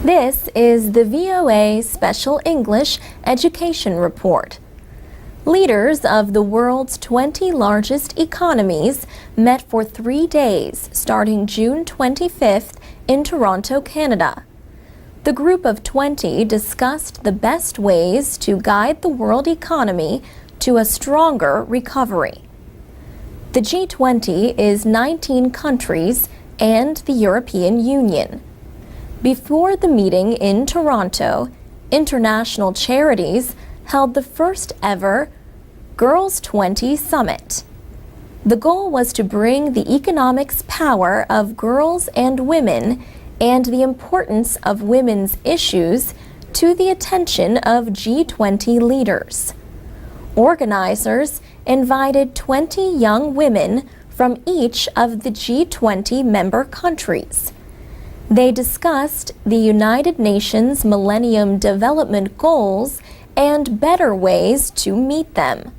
This is the VOA Special English Education Report. Leaders of the world's 20 largest economies met for 3 days starting June 25th in Toronto, Canada. The group of 20 discussed the best ways to guide the world economy to a stronger recovery. The G20 is 19 countries and the European Union. Before the meeting in Toronto, international charities held the first ever Girls 20 Summit. The goal was to bring the economics power of girls and women and the importance of women's issues to the attention of G20 leaders. Organizers invited 20 young women from each of the G20 member countries. They discussed the United Nations Millennium Development Goals and better ways to meet them.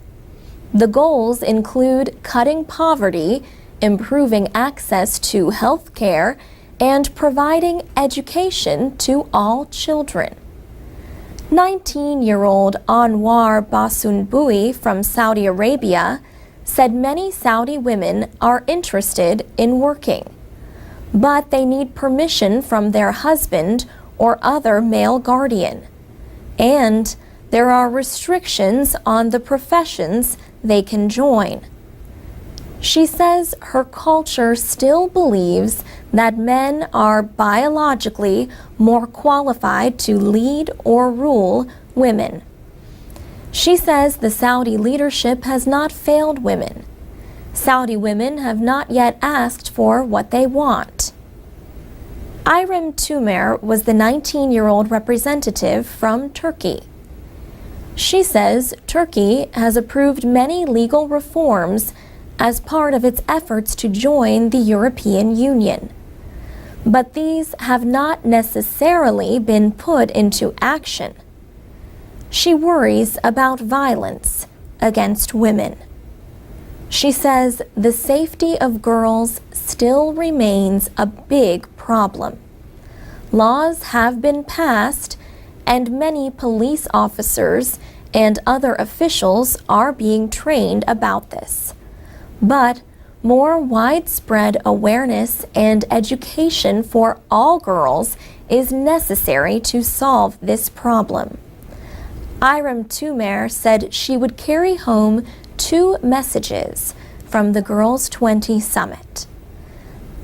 The goals include cutting poverty, improving access to health care, and providing education to all children. 19-year-old Anwar Basunbui from Saudi Arabia said many Saudi women are interested in working, but they need permission from their husband or other male guardian. And there are restrictions on the professions they can join. She says her culture still believes that men are biologically more qualified to lead or rule women. She says the Saudi leadership has not failed women. Saudi women have not yet asked for what they want. Irem Tumer was the 19-year-old representative from Turkey. She says Turkey has approved many legal reforms as part of its efforts to join the European Union. But these have not necessarily been put into action. She worries about violence against women. She says the safety of girls still remains a big problem. Laws have been passed, and many police officers and other officials are being trained about this. But more widespread awareness and education for all girls is necessary to solve this problem. Irem Tumer said she would carry home 2 messages from the Girls 20 Summit.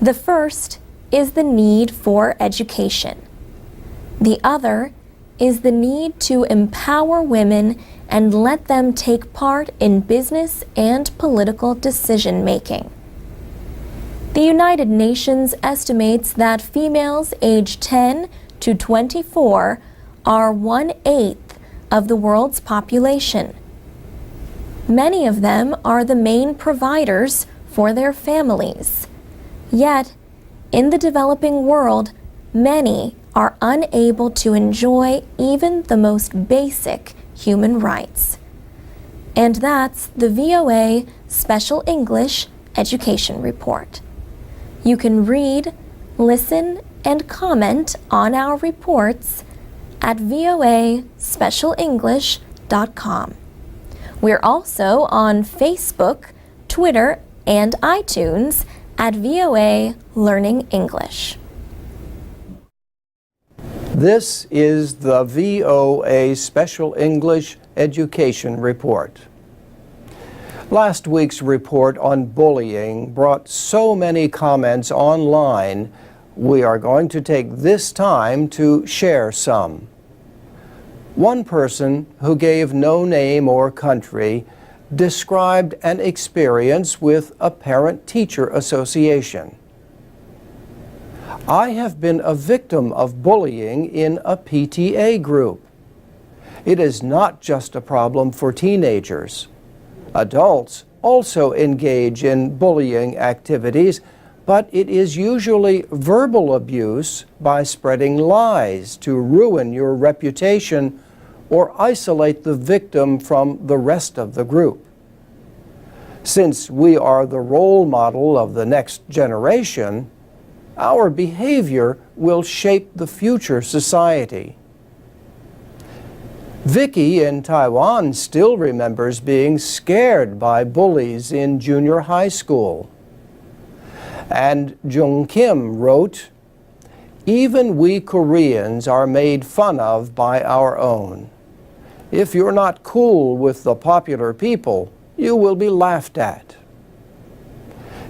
The first is the need for education. The other is the need to empower women and let them take part in business and political decision-making. The United Nations estimates that females aged 10 to 24 are 1/8 of the world's population. Many of them are the main providers for their families. Yet, in the developing world, many are unable to enjoy even the most basic human rights. And that's the VOA Special English Education Report. You can read, listen, and comment on our reports at voaspecialenglish.com. We're also on Facebook, Twitter, and iTunes at VOA Learning English. This is the VOA Special English Education Report. Last week's report on bullying brought so many comments online, we are going to take this time to share some. One person who gave no name or country described an experience with a parent-teacher association. I have been a victim of bullying in a PTA group. It is not just a problem for teenagers. Adults also engage in bullying activities, but it is usually verbal abuse by spreading lies to ruin your reputation or isolate the victim from the rest of the group. Since we are the role model of the next generation, our behavior will shape the future society. Vicky in Taiwan still remembers being scared by bullies in junior high school. And Jung Kim wrote, "Even we Koreans are made fun of by our own. If you're not cool with the popular people, you will be laughed at."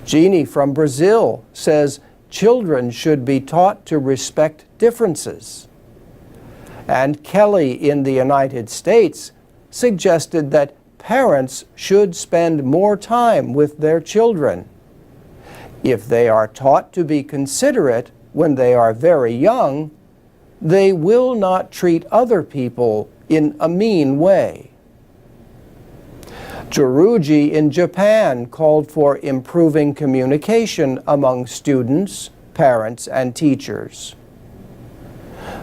Jeannie from Brazil says children should be taught to respect differences. And Kelly in the United States suggested that parents should spend more time with their children. If they are taught to be considerate when they are very young, they will not treat other people in a mean way. Joruji in Japan called for improving communication among students, parents, and teachers.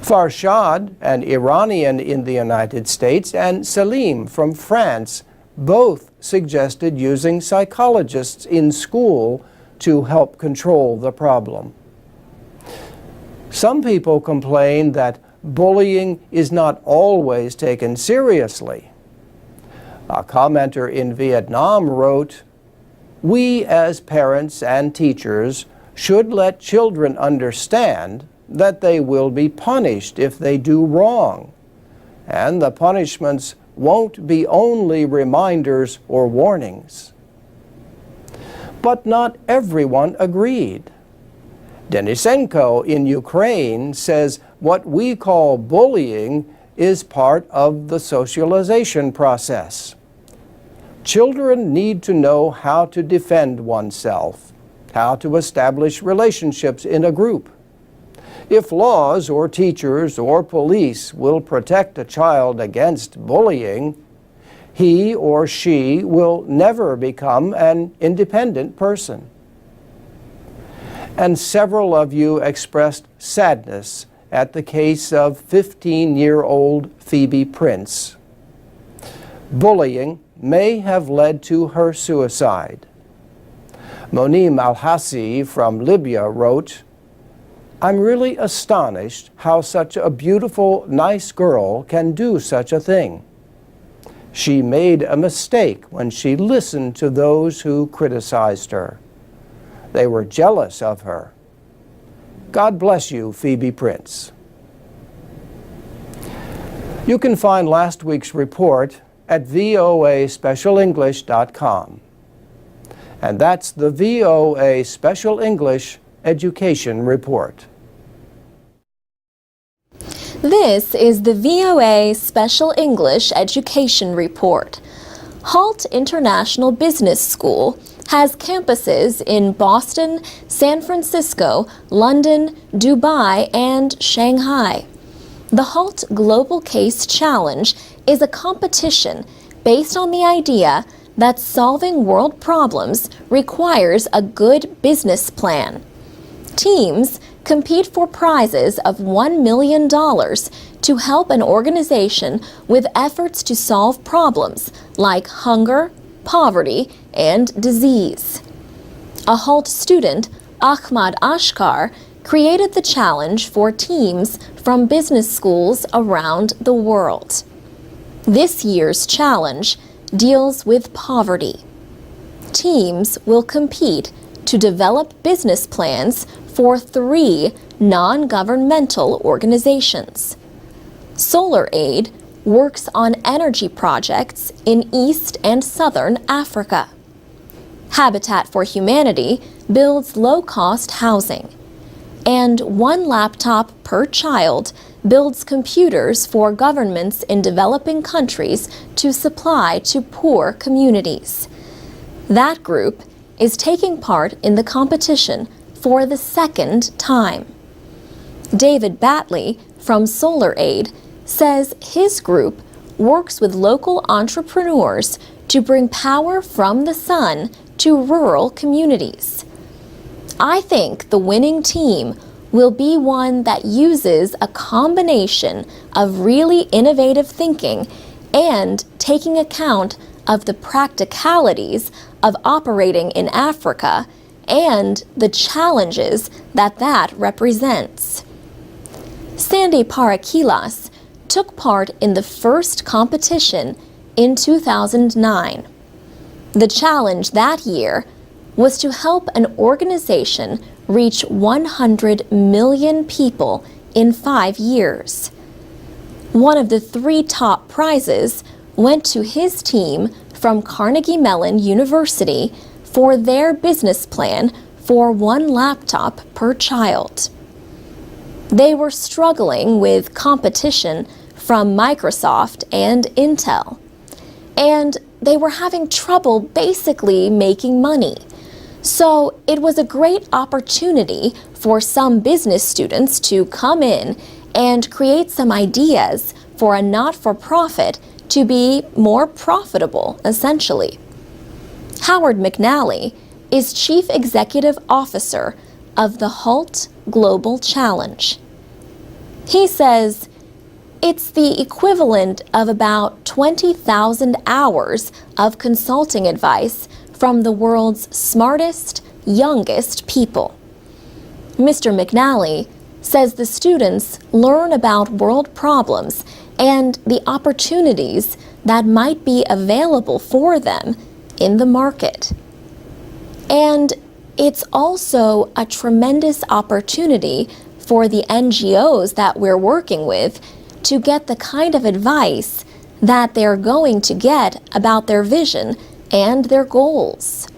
Farshad, an Iranian in the United States, and Salim from France both suggested using psychologists in school to help control the problem. Some people complain that bullying is not always taken seriously. A commenter in Vietnam wrote, "We as parents and teachers should let children understand that they will be punished if they do wrong, and the punishments won't be only reminders or warnings." But not everyone agreed. Denisenko in Ukraine says what we call bullying is part of the socialization process. Children need to know how to defend oneself, how to establish relationships in a group. If laws or teachers or police will protect a child against bullying, he or she will never become an independent person. And several of you expressed sadness at the case of 15-year-old Phoebe Prince. Bullying may have led to her suicide. Monim Al-Hassi from Libya wrote, "I'm really astonished how such a beautiful, nice girl can do such a thing. She made a mistake when she listened to those who criticized her. They were jealous of her. God bless you, Phoebe Prince." You can find last week's report at voaspecialenglish.com. And that's the VOA Special English Education Report. This is the VOA Special English Education Report. Halt International Business School has campuses in Boston, San Francisco, London, Dubai, and Shanghai. The Halt Global Case Challenge is a competition based on the idea that solving world problems requires a good business plan. Teams compete for prizes of $1 million to help an organization with efforts to solve problems like hunger, poverty, and disease. A Halt student, Ahmad Ashkar, created the challenge for teams from business schools around the world. This year's challenge deals with poverty. Teams will compete to develop business plans for 3 non-governmental organizations. Solar Aid works on energy projects in East and Southern Africa. Habitat for Humanity builds low-cost housing. And 1 laptop per child builds computers for governments in developing countries to supply to poor communities. That group is taking part in the competition for the 2nd time. David Batley from Solar Aid says his group works with local entrepreneurs to bring power from the sun to rural communities. I think the winning team will be one that uses a combination of really innovative thinking and taking account of the practicalities of operating in Africa and the challenges that represents. Sandy Parakilas took part in the first competition in 2009. The challenge that year was to help an organization reach 100 million people in 5 years. One of the 3 top prizes went to his team from Carnegie Mellon University for their business plan for 1 laptop per child. They were struggling with competition from Microsoft and Intel, and they were having trouble basically making money. So it was a great opportunity for some business students to come in and create some ideas for a not-for-profit to be more profitable, essentially. Howard McNally is Chief Executive Officer of the HALT Global Challenge. He says it's the equivalent of about 20,000 hours of consulting advice from the world's smartest, youngest people. Mr. McNally says the students learn about world problems and the opportunities that might be available for them in the market. And it's also a tremendous opportunity for the NGOs that we're working with to get the kind of advice that they're going to get about their vision and their goals.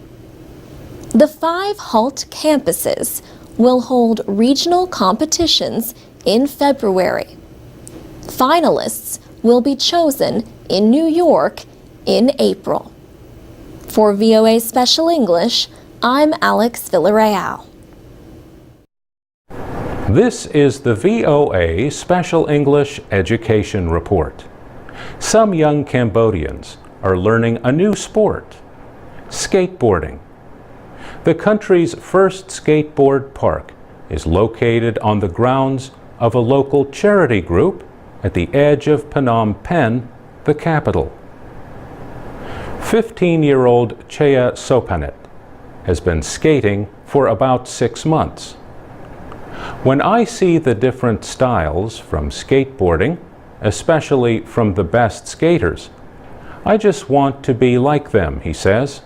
The 5 HALT campuses will hold regional competitions in February. Finalists will be chosen in New York in April. For VOA Special English, I'm Alex Villarreal. This is the VOA Special English Education Report. Some young Cambodians are learning a new sport, skateboarding. The country's first skateboard park is located on the grounds of a local charity group at the edge of Phnom Penh, the capital. 15-year-old Chea Sopanet has been skating for about 6 months. When I see the different styles from skateboarding, especially from the best skaters, I just want to be like them, he says.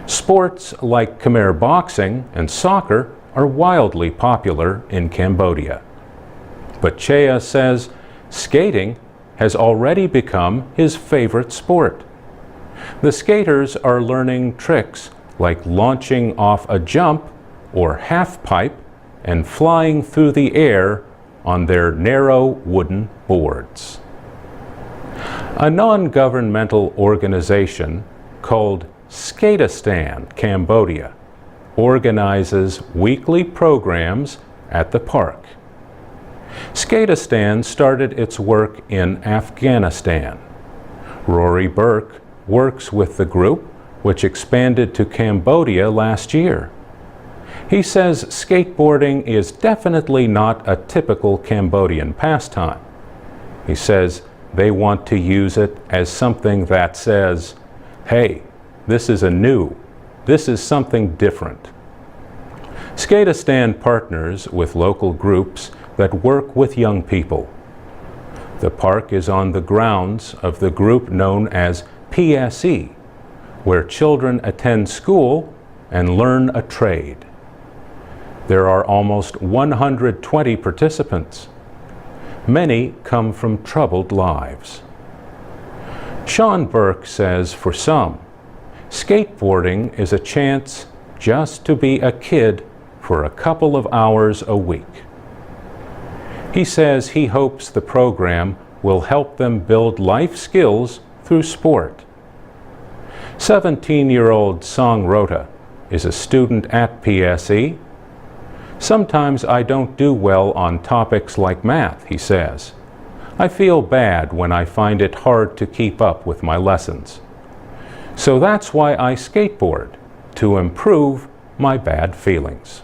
Sports like Khmer boxing and soccer are wildly popular in Cambodia. But Chea says skating has already become his favorite sport. The skaters are learning tricks like launching off a jump or half pipe and flying through the air on their narrow wooden boards. A non-governmental organization called Skateistan Cambodia organizes weekly programs at the park. Skateistan started its work in Afghanistan. Rory Burke works with the group, which expanded to Cambodia last year. He says skateboarding is definitely not a typical Cambodian pastime. He says they want to use it as something that says, hey, this is something different. Skateistan partners with local groups that work with young people. The park is on the grounds of the group known as PSE, where children attend school and learn a trade. There are almost 120 participants. Many come from troubled lives. Sean Burke says for some, skateboarding is a chance just to be a kid for a couple of hours a week. He says he hopes the program will help them build life skills through sport. 17-year-old Song Rota is a student at PSE. Sometimes I don't do well on topics like math, he says. I feel bad when I find it hard to keep up with my lessons. So that's why I skateboard, to improve my bad feelings.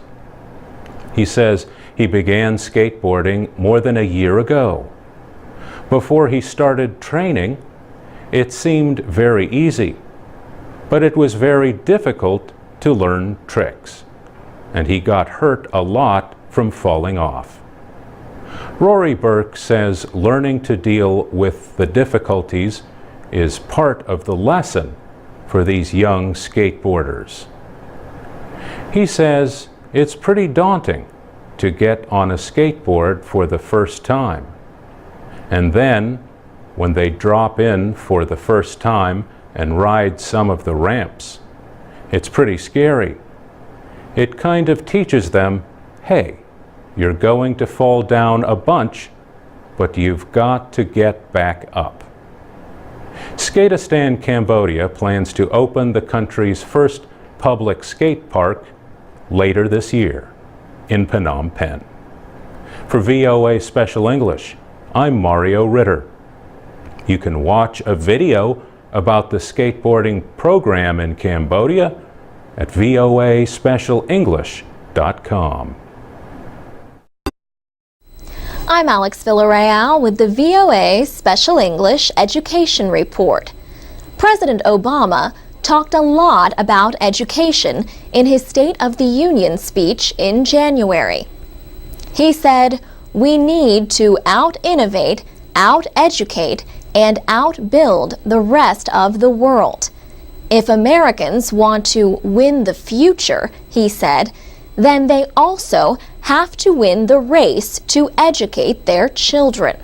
He says he began skateboarding more than a year ago. Before he started training, it seemed very easy, but it was very difficult to learn tricks, and he got hurt a lot from falling off. Rory Burke says learning to deal with the difficulties is part of the lesson for these young skateboarders. He says it's pretty daunting to get on a skateboard for the first time. And then, when they drop in for the first time and ride some of the ramps, it's pretty scary. It kind of teaches them, hey, you're going to fall down a bunch, but you've got to get back up. Skateistan, Cambodia plans to open the country's first public skate park later this year in Phnom Penh. For VOA Special English, I'm Mario Ritter. You can watch a video about the skateboarding program in Cambodia at voaspecialenglish.com. I'm Alex Villarreal with the VOA Special English Education Report. President Obama talked a lot about education in his State of the Union speech in January. He said, "We need to out-innovate, out-educate, and outbuild the rest of the world. If Americans want to win the future," he said, then they also have to win the race to educate their children.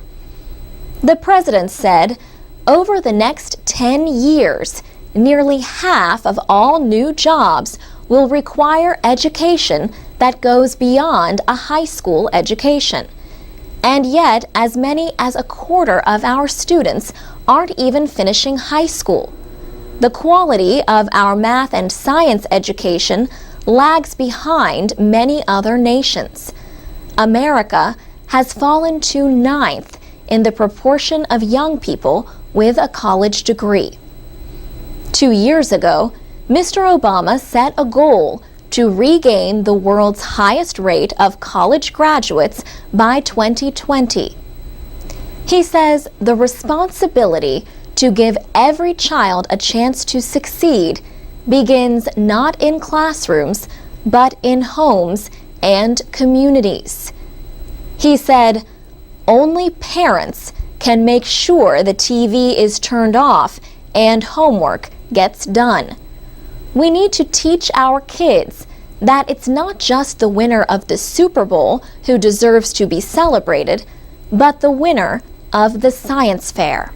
The president said, over the next 10 years, nearly half of all new jobs will require education that goes beyond a high school education. And yet, as many as a quarter of our students aren't even finishing high school. The quality of our math and science education lags behind many other nations. America has fallen to 9th in the proportion of young people with a college degree. 2 years ago, Mr. Obama set a goal to regain the world's highest rate of college graduates by 2020. He says the responsibility to give every child a chance to succeed begins not in classrooms, but in homes and communities. He said, only parents can make sure the TV is turned off and homework gets done. We need to teach our kids that it's not just the winner of the Super Bowl who deserves to be celebrated, but the winner of the science fair.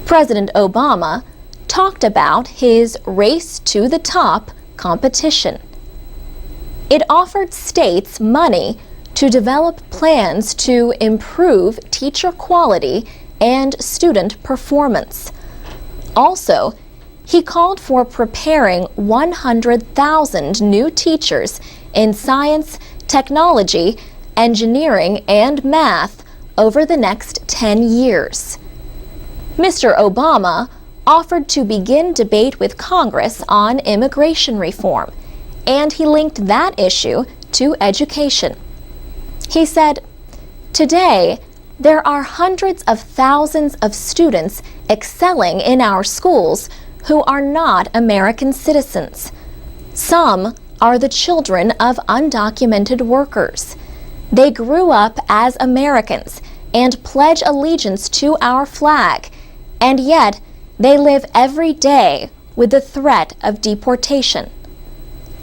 President Obama talked about his Race to the Top competition. It offered states money to develop plans to improve teacher quality and student performance. Also, he called for preparing 100,000 new teachers in science, technology, engineering, and math over the next 10 years. Mr. Obama offered to begin debate with Congress on immigration reform, and he linked that issue to education. He said, "Today, there are hundreds of thousands of students excelling in our schools who are not American citizens. Some are the children of undocumented workers. They grew up as Americans and pledge allegiance to our flag, and yet they live every day with the threat of deportation.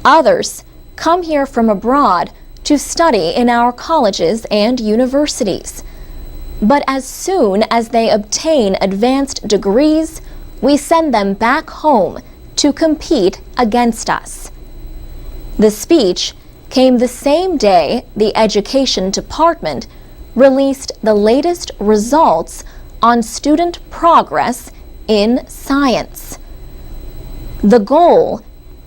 Others come here from abroad to study in our colleges and universities. But as soon as they obtain advanced degrees, we send them back home to compete against us." The speech came the same day the Education Department released the latest results on student progress in science. The goal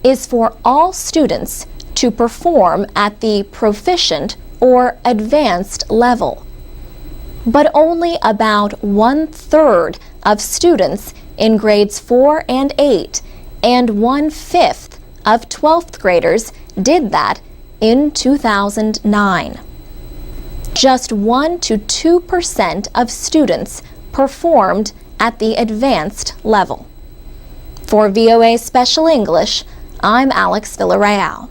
is for all students to perform at the proficient or advanced level. But only about 1/3 of students in grades 4 and 8 and 1/5 of 12th graders did that in 2009. Just 1 to 2% of students performed at the advanced level. For VOA Special English, I'm Alex Villarreal.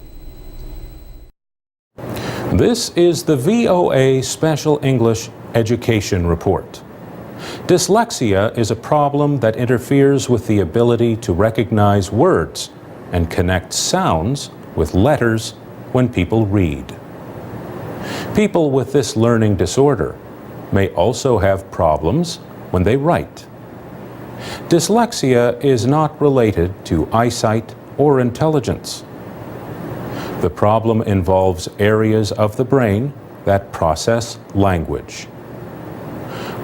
This is the VOA Special English Education Report. Dyslexia is a problem that interferes with the ability to recognize words and connect sounds with letters when people read. People with this learning disorder may also have problems when they write. Dyslexia is not related to eyesight or intelligence. The problem involves areas of the brain that process language.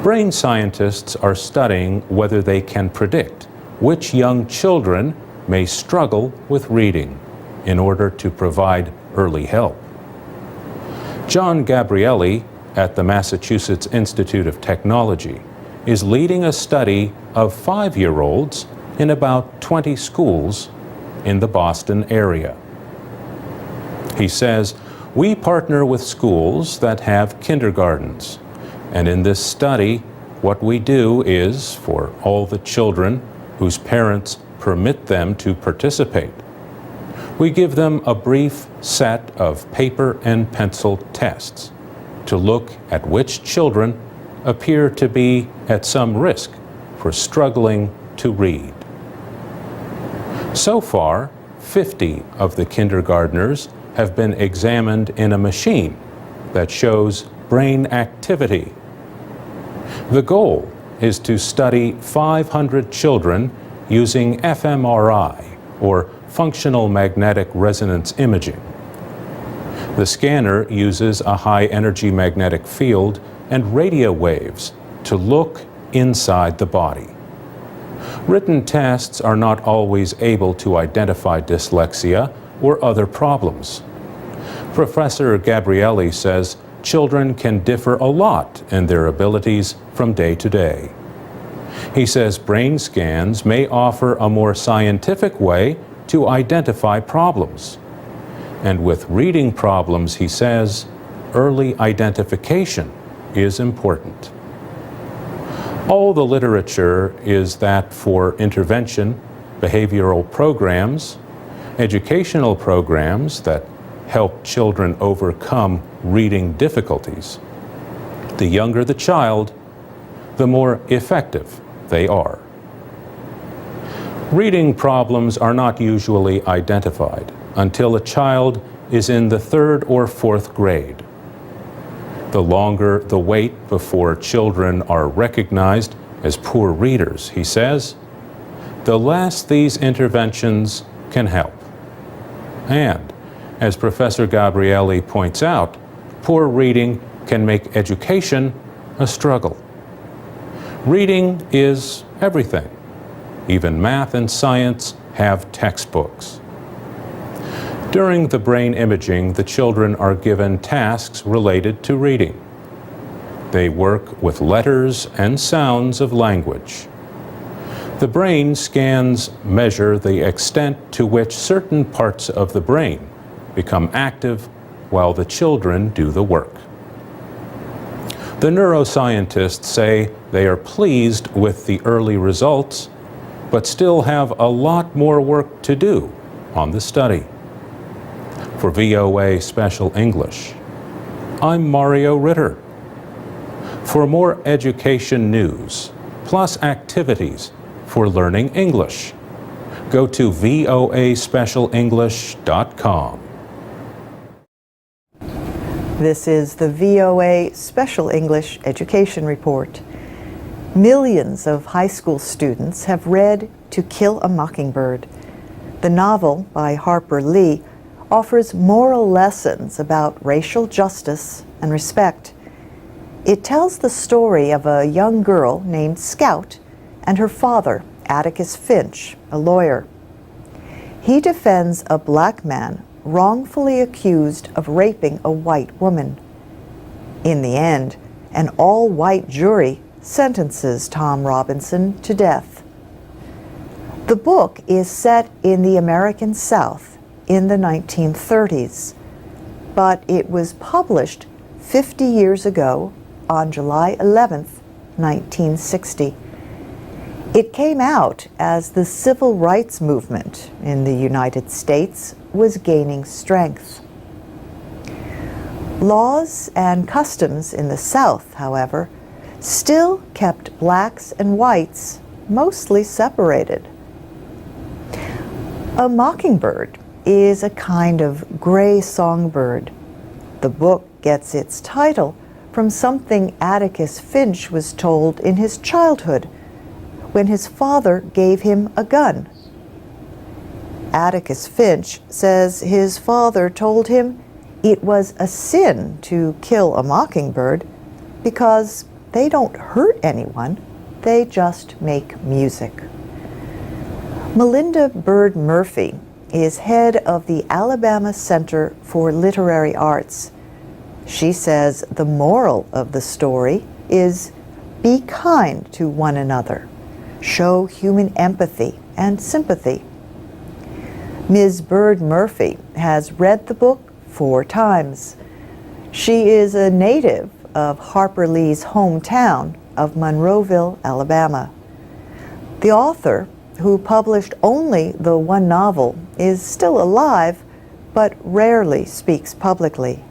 Brain scientists are studying whether they can predict which young children may struggle with reading in order to provide early help. John Gabrielli at the Massachusetts Institute of Technology is leading a study of 5-year-olds in about 20 schools in the Boston area. He says, "We partner with schools that have kindergartens, and in this study, what we do is, for all the children whose parents permit them to participate, we give them a brief set of paper and pencil tests to look at which children appear to be at some risk for struggling to read." So far, 50 of the kindergartners have been examined in a machine that shows brain activity. The goal is to study 500 children using fMRI, or functional magnetic resonance imaging. The scanner uses a high-energy magnetic field and radio waves to look inside the body. Written tests are not always able to identify dyslexia or other problems. Professor Gabrielli says children can differ a lot in their abilities from day to day. He says brain scans may offer a more scientific way to identify problems. And with reading problems, he says, early identification is important. All the literature is that for intervention, behavioral programs, educational programs that help children overcome reading difficulties, the younger the child, the more effective they are. Reading problems are not usually identified until a child is in the 3rd or 4th grade. The longer the wait before children are recognized as poor readers, he says, the less these interventions can help. And, as Professor Gabrielli points out, poor reading can make education a struggle. Reading is everything. Even math and science have textbooks. During the brain imaging, the children are given tasks related to reading. They work with letters and sounds of language. The brain scans measure the extent to which certain parts of the brain become active while the children do the work. The neuroscientists say they are pleased with the early results, but still have a lot more work to do on the study. For VOA Special English, I'm Mario Ritter. For more education news, plus activities for learning English, go to voaspecialenglish.com. This is the VOA Special English Education Report. Millions of high school students have read To Kill a Mockingbird. The novel by Harper Lee offers moral lessons about racial justice and respect. It tells the story of a young girl named Scout and her father, Atticus Finch, a lawyer. He defends a black man wrongfully accused of raping a white woman. In the end, an all-white jury sentences Tom Robinson to death. The book is set in the American South in the 1930s, but it was published 50 years ago on July 11th, 1960. It came out as the civil rights movement in the United States was gaining strength. Laws and customs in the South, however, still kept blacks and whites mostly separated. A mockingbird is a kind of gray songbird. The book gets its title from something Atticus Finch was told in his childhood when his father gave him a gun. Atticus Finch says his father told him it was a sin to kill a mockingbird because they don't hurt anyone, they just make music. Melinda Bird Murphy is head of the Alabama Center for Literary Arts. She says the moral of the story is be kind to one another, show human empathy and sympathy. Ms. Bird Murphy has read the book 4 times. She is a native of Harper Lee's hometown of Monroeville, Alabama. The author, who published only the 1 novel, is still alive, but rarely speaks publicly.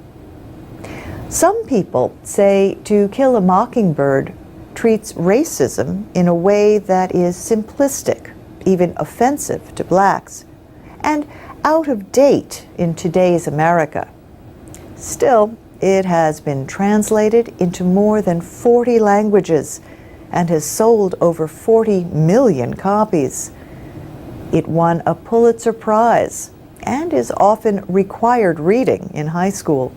Some people say To Kill a Mockingbird treats racism in a way that is simplistic, even offensive to blacks, and out of date in today's America. Still, it has been translated into more than 40 languages and has sold over 40 million copies. It won a Pulitzer Prize and is often required reading in high school.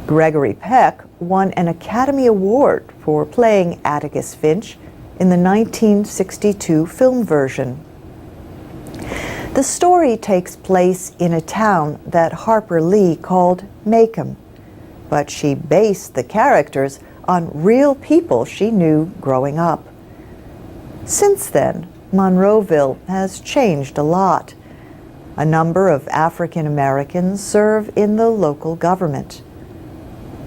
Gregory Peck won an Academy Award for playing Atticus Finch in the 1962 film version. The story takes place in a town that Harper Lee called Macomb, but she based the characters on real people she knew growing up. Since then, Monroeville has changed a lot. A number of African Americans serve in the local government.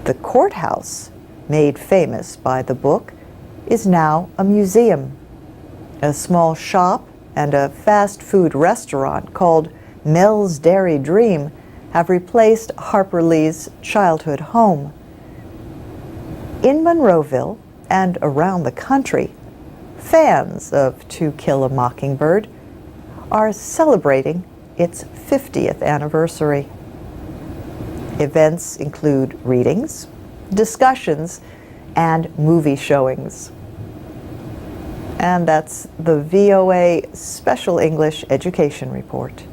The courthouse, made famous by the book, is now a museum. A small shop and a fast food restaurant called Mel's Dairy Dream have replaced Harper Lee's childhood home. In Monroeville and around the country, fans of To Kill a Mockingbird are celebrating its 50th anniversary. Events include readings, discussions, and movie showings. And that's the VOA Special English Education Report.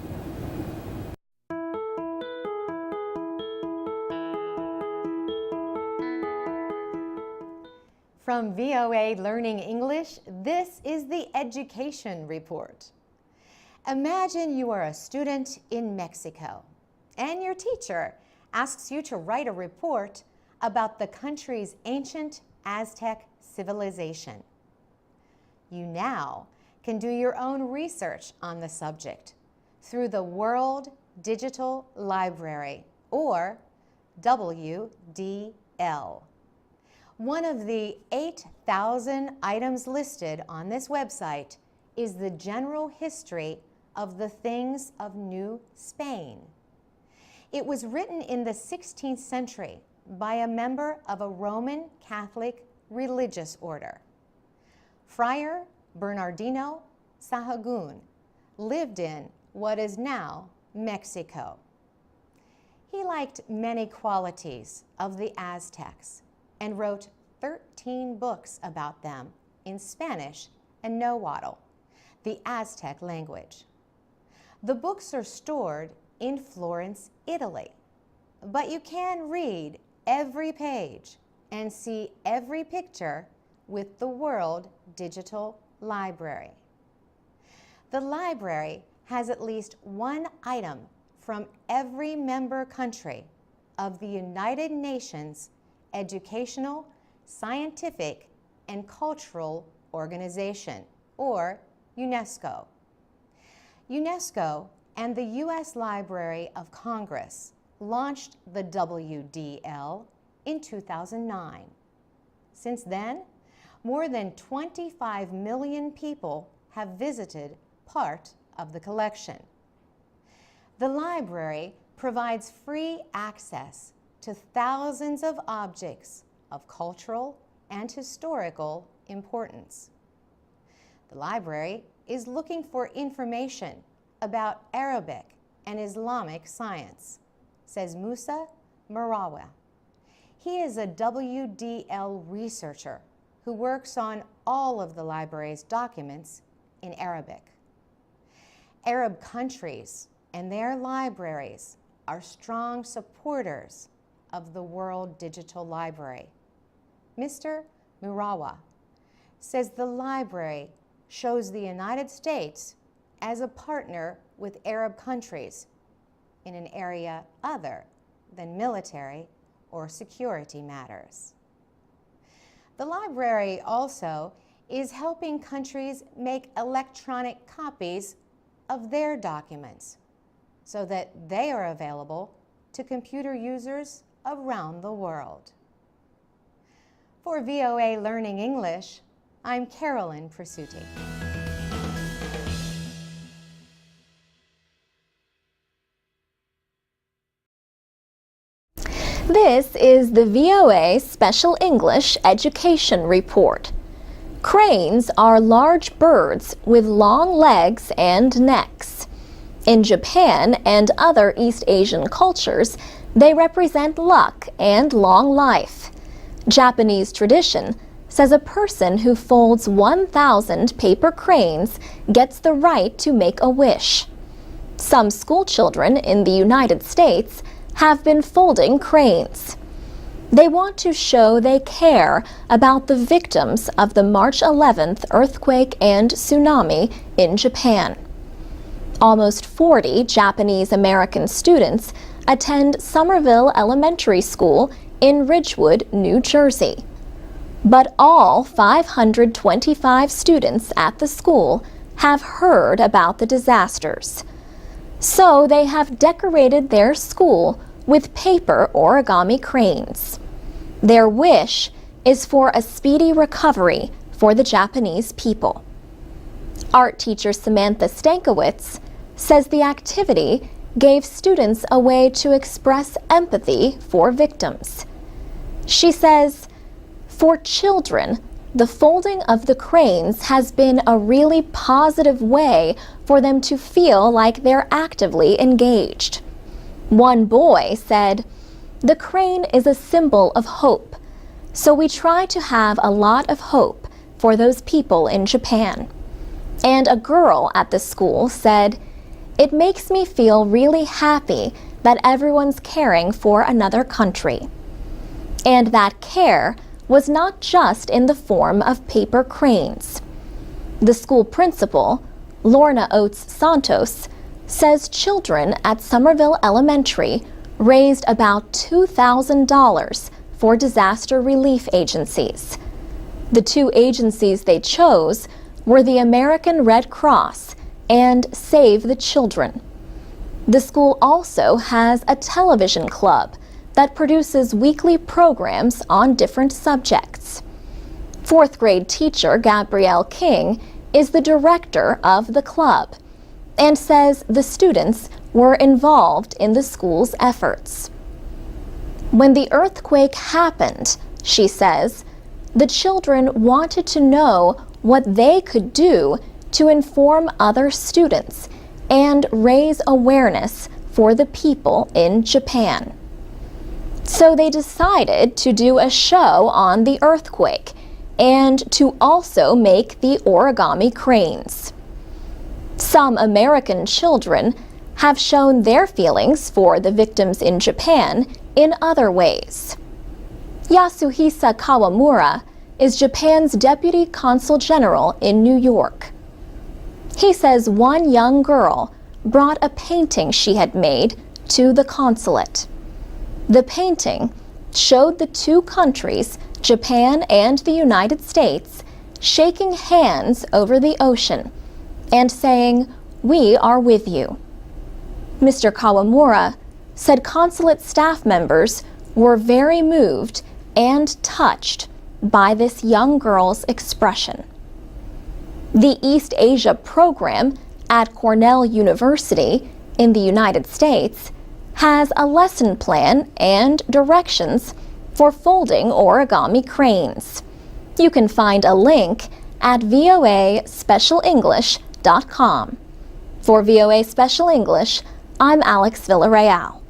From VOA Learning English, this is the Education Report. Imagine you are a student in Mexico, and your teacher asks you to write a report about the country's ancient Aztec civilization. You now can do your own research on the subject through the World Digital Library, or WDL. One of the 8,000 items listed on this website is the general history of the things of New Spain. It was written in the 16th century by a member of a Roman Catholic religious order. Friar Bernardino Sahagún lived in what is now Mexico. He liked many qualities of the Aztecs and wrote 13 books about them in Spanish and Nahuatl, the Aztec language. The books are stored in Florence, Italy, but you can read every page and see every picture with the World Digital Library. The library has at least one item from every member country of the United Nations Educational, Scientific, and Cultural Organization, or UNESCO. UNESCO and the U.S. Library of Congress launched the WDL in 2009. Since then, more than 25 million people have visited part of the collection. The library provides free access to thousands of objects of cultural and historical importance. The library is looking for information about Arabic and Islamic science, says Musa Marawa. He is a WDL researcher who works on all of the library's documents in Arabic. Arab countries and their libraries are strong supporters of the World Digital Library. Mr. Murawa says the library shows the United States as a partner with Arab countries in an area other than military or security matters. The library also is helping countries make electronic copies of their documents so that they are available to computer users around the world. For VOA Learning English, I'm Carolyn Presutti. This is the VOA Special English Education Report. Cranes are large birds with long legs and necks. In Japan and other East Asian cultures, they represent luck and long life. Japanese tradition says a person who folds 1,000 paper cranes gets the right to make a wish. Some school children in the United States have been folding cranes. They want to show they care about the victims of the March 11th earthquake and tsunami in Japan. Almost 40 Japanese American students attend Somerville Elementary School in Ridgewood, New Jersey. But all 525 students at the school have heard about the disasters. So they have decorated their school with paper origami cranes. Their wish is for a speedy recovery for the Japanese people. Art teacher Samantha Stankiewicz says the activity gave students a way to express empathy for victims. She says, for children, the folding of the cranes has been a really positive way for them to feel like they're actively engaged. One boy said, "The crane is a symbol of hope, so we try to have a lot of hope for those people in Japan." And a girl at the school said, "It makes me feel really happy that everyone's caring for another country." And that care was not just in the form of paper cranes. The school principal, Lorna Oates Santos, says children at Somerville Elementary raised about $2,000 for disaster relief agencies. The two agencies they chose were the American Red Cross and Save the Children. The school also has a television club that produces weekly programs on different subjects. Fourth grade teacher Gabrielle King is the director of the club and says the students were involved in the school's efforts. When the earthquake happened, she says, the children wanted to know what they could do to inform other students and raise awareness for the people in Japan. So they decided to do a show on the earthquake and to also make the origami cranes. Some American children have shown their feelings for the victims in Japan in other ways. Yasuhisa Kawamura is Japan's Deputy Consul General in New York. He says one young girl brought a painting she had made to the consulate. The painting showed the two countries, Japan and the United States, shaking hands over the ocean and saying, "We are with you." Mr. Kawamura said consulate staff members were very moved and touched by this young girl's expression. The East Asia program at Cornell University in the United States has a lesson plan and directions for folding origami cranes. You can find a link at voaspecialenglish.com. For VOA Special English, I'm Alex Villarreal.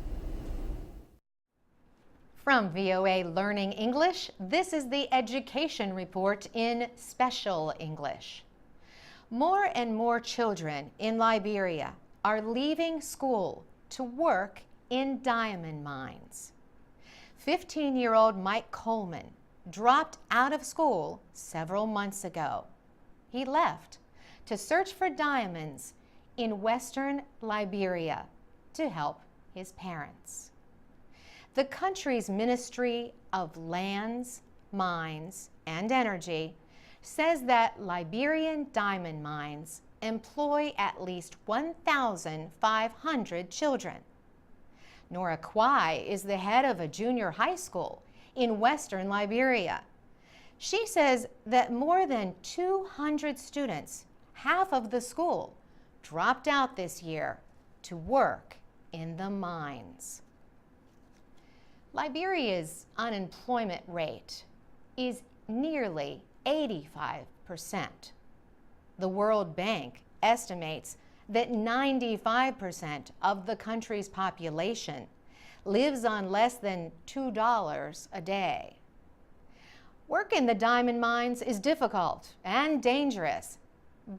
From VOA Learning English, this is the Education Report in Special English. More and more children in Liberia are leaving school to work in diamond mines. 15-year-old Mike Coleman dropped out of school several months ago. He left to search for diamonds in western Liberia to help his parents. The country's Ministry of Lands, Mines, and Energy says that Liberian diamond mines employ at least 1,500 children. Nora Kwai is the head of a junior high school in western Liberia. She says that more than 200 students, half of the school, dropped out this year to work in the mines. Liberia's unemployment rate is nearly 85%. The World Bank estimates that 95% of the country's population lives on less than $2 a day. Work in the diamond mines is difficult and dangerous,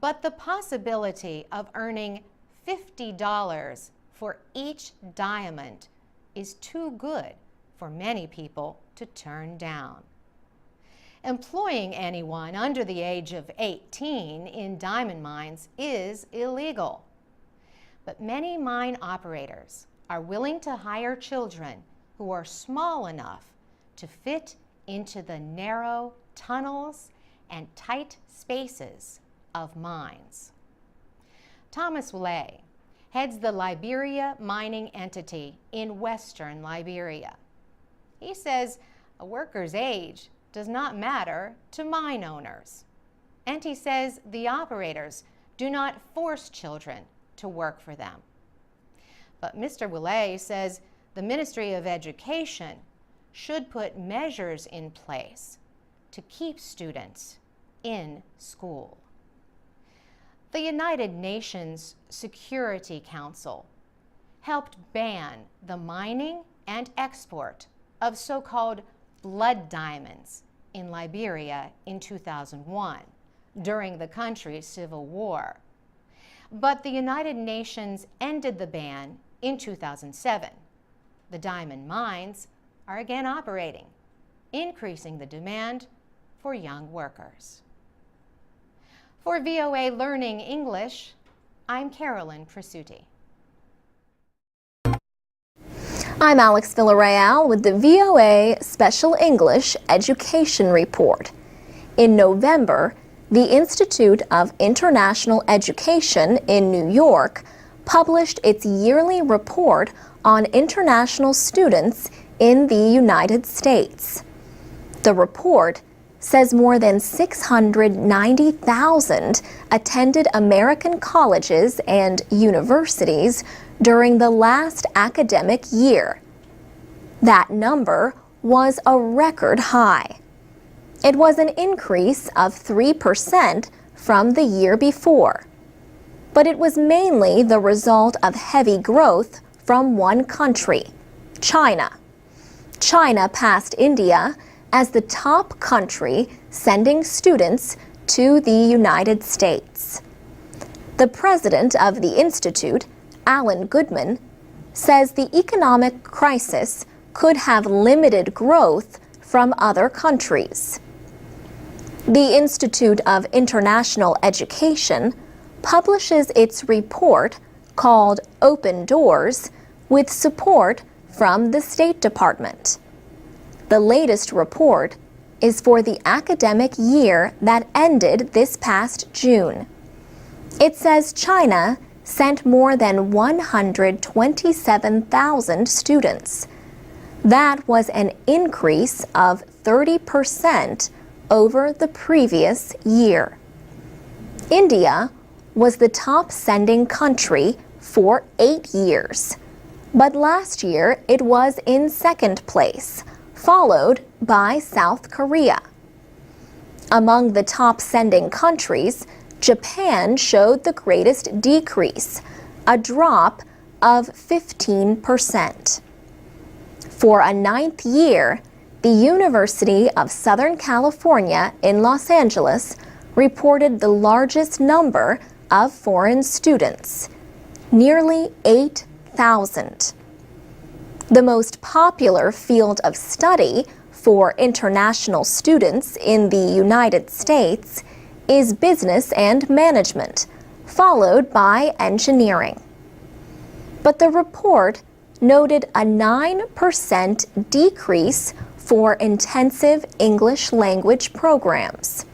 but the possibility of earning $50 for each diamond is too good for many people to turn down. Employing anyone under the age of 18 in diamond mines is illegal. But many mine operators are willing to hire children who are small enough to fit into the narrow tunnels and tight spaces of mines. Thomas Wule heads the Liberia mining entity in western Liberia. He says a worker's age does not matter to mine owners. And he says the operators do not force children to work for them. But Mr. Wule says the Ministry of Education should put measures in place to keep students in school. The United Nations Security Council helped ban the mining and export of so-called blood diamonds in Liberia in 2001 during the country's civil war. But the United Nations ended the ban in 2007. The diamond mines are again operating, increasing the demand for young workers. For VOA Learning English, I'm Carolyn Prasuti. I'm Alex Villarreal with the VOA Special English Education Report. In November, the Institute of International Education in New York published its yearly report on international students in the United States. The report says more than 690,000 attended American colleges and universities during the last academic year. That number was a record high. It was an increase of 3% from the year before, but it was mainly the result of heavy growth from one country, China. China passed India as the top country sending students to the United States. The president of the institute, Alan Goodman, says the economic crisis could have limited growth from other countries. The Institute of International Education publishes its report called Open Doors with support from the State Department. The latest report is for the academic year that ended this past June. It says China sent more than 127,000 students. That was an increase of 30% over the previous year. India was the top sending country for 8 years, but last year it was in second place, followed by South Korea. Among the top sending countries, Japan showed the greatest decrease, a drop of 15%. For a 9th year, the University of Southern California in Los Angeles reported the largest number of foreign students, nearly 8,000. The most popular field of study for international students in the United States is business and management, followed by engineering. But the report noted a 9% decrease for intensive English language programs.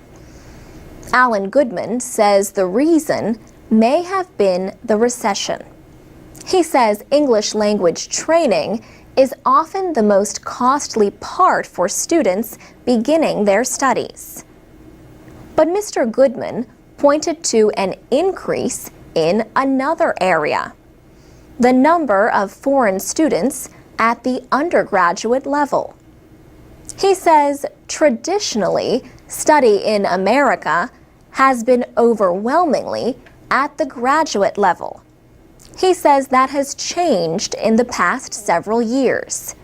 Alan Goodman says the reason may have been the recession. He says English language training is often the most costly part for students beginning their studies. But Mr. Goodman pointed to an increase in another area: the number of foreign students at the undergraduate level. He says traditionally, study in America has been overwhelmingly at the graduate level. He says that has changed in the past several years.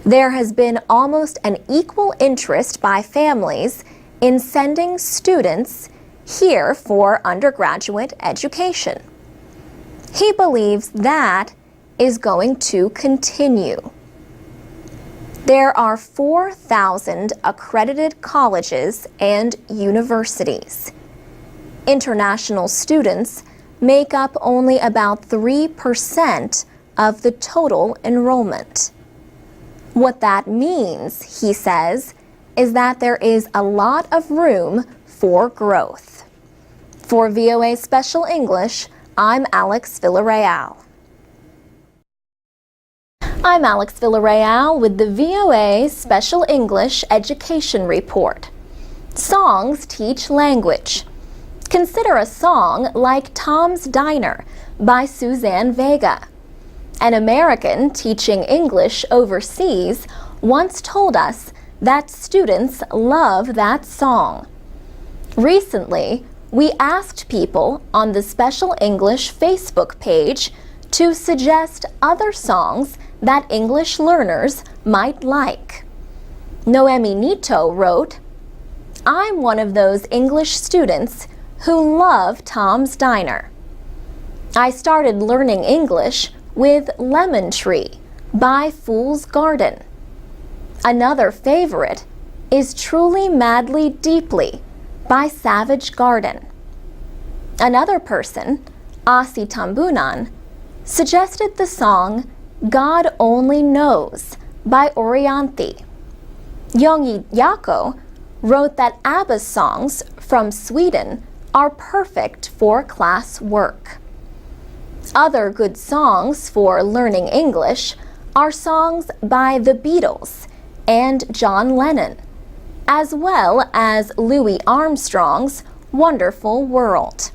There has been almost an equal interest by families in sending students here for undergraduate education. He believes that is going to continue. There are 4,000 accredited colleges and universities. International students make up only about 3% of the total enrollment. What that means, he says, is that there is a lot of room for growth. For VOA Special English, I'm Alex Villarreal. I'm Alex Villarreal with the VOA Special English Education Report. Songs teach language. Consider a song like Tom's Diner by Suzanne Vega. An American teaching English overseas once told us that students love that song. Recently, we asked people on the Special English Facebook page to suggest other songs that English learners might like. Noemi Nito wrote, "I'm one of those English students who love Tom's Diner. I started learning English with Lemon Tree by Fool's Garden. Another favorite is Truly Madly Deeply by Savage Garden." Another person, Asi Tambunan, suggested the song God Only Knows by Orianthi. Yongi Yako wrote that ABBA's songs from Sweden are perfect for class work. Other good songs for learning English are songs by the Beatles and John Lennon, as well as Louis Armstrong's Wonderful World.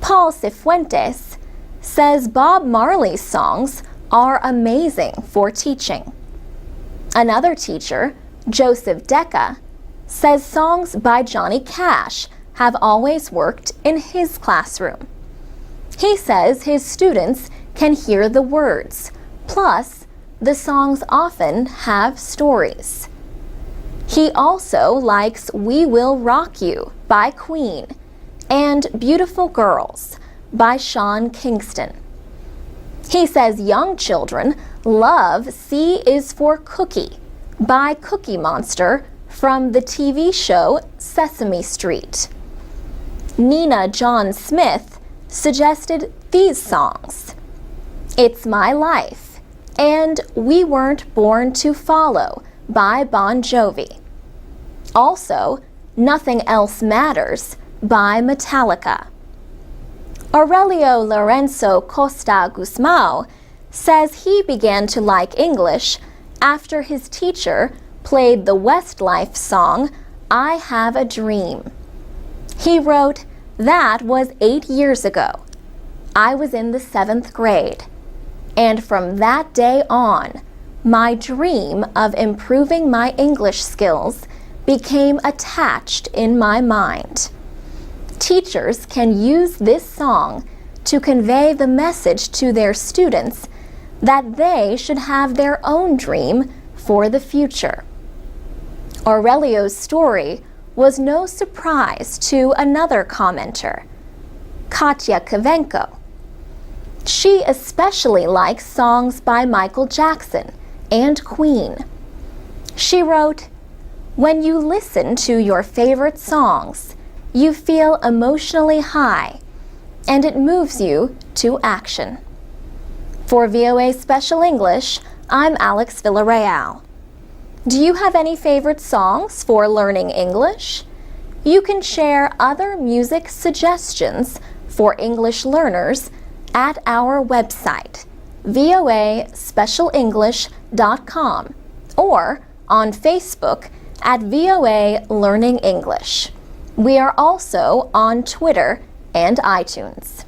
Paul Cifuentes says Bob Marley's songs are amazing for teaching. Another teacher, Joseph Decca, says songs by Johnny Cash have always worked in his classroom. He says his students can hear the words, plus the songs often have stories. He also likes We Will Rock You by Queen and Beautiful Girls by Sean Kingston. He says young children love C is for Cookie by Cookie Monster from the TV show Sesame Street. Nina John Smith suggested these songs: It's My Life and We Weren't Born to Follow by Bon Jovi. Also, Nothing Else Matters by Metallica. Aurelio Lorenzo Costa Guzmao says he began to like English after his teacher played the Westlife song, I Have a Dream. He wrote, "That was 8 years ago. I was in the 7th grade. And from that day on, my dream of improving my English skills became attached in my mind." Teachers can use this song to convey the message to their students that they should have their own dream for the future. Aurelio's story was no surprise to another commenter, Katya Kavenko. She especially likes songs by Michael Jackson and Queen. She wrote, "When you listen to your favorite songs, you feel emotionally high, and it moves you to action." For VOA Special English, I'm Alex Villarreal. Do you have any favorite songs for learning English? You can share other music suggestions for English learners at our website, voaspecialenglish.com, or on Facebook at VOA Learning English. We are also on Twitter and iTunes.